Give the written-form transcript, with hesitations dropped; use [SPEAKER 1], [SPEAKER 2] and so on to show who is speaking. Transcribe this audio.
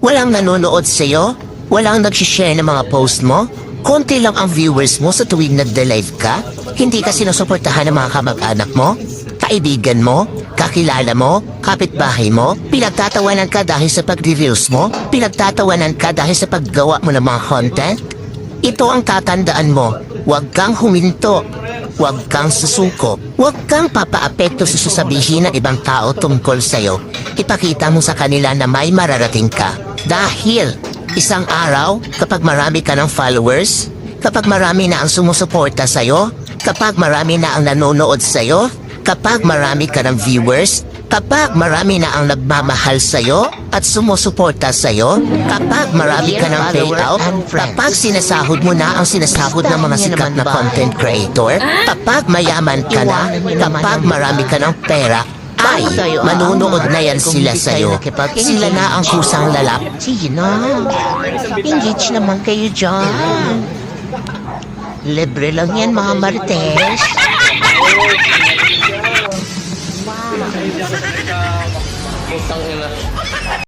[SPEAKER 1] Walang nanonood sa'yo? Walang nag-share ng mga post mo? Konti lang ang viewers mo sa tuwing nagde-live ka? Hindi ka sinusuportahan ng mga kamag-anak mo? Kaibigan mo? Kakilala mo? Kapitbahay mo? Pinagtatawanan ka dahil sa pag-reels mo? Pinagtatawanan ka dahil sa paggawa mo ng mga content? Ito ang tatandaan mo. Huwag kang huminto. Huwag kang susuko. Huwag kang papaapekto sa sasabihin ng ibang tao tungkol sa'yo. Ipakita mo sa kanila na may mararating ka. Dahil isang araw, kapag marami ka ng followers, kapag marami na ang sumusuporta sa'yo, kapag marami na ang nanonood sa'yo, kapag marami ka ng viewers, kapag marami na ang nagmamahal sa'yo at sumusuporta sa'yo, kapag marami ka ng payout, kapag sinasahod mo na ang sinasahod ng mga sikat na content creator, kapag mayaman ka na, kapag marami ka ng pera, ay, manunood na yan sila sa'yo. Sila na ang kusang lalaki.
[SPEAKER 2] Sige na. Engage naman kayo dyan. Libre lang yan, mga marites.
[SPEAKER 3] Putang ina.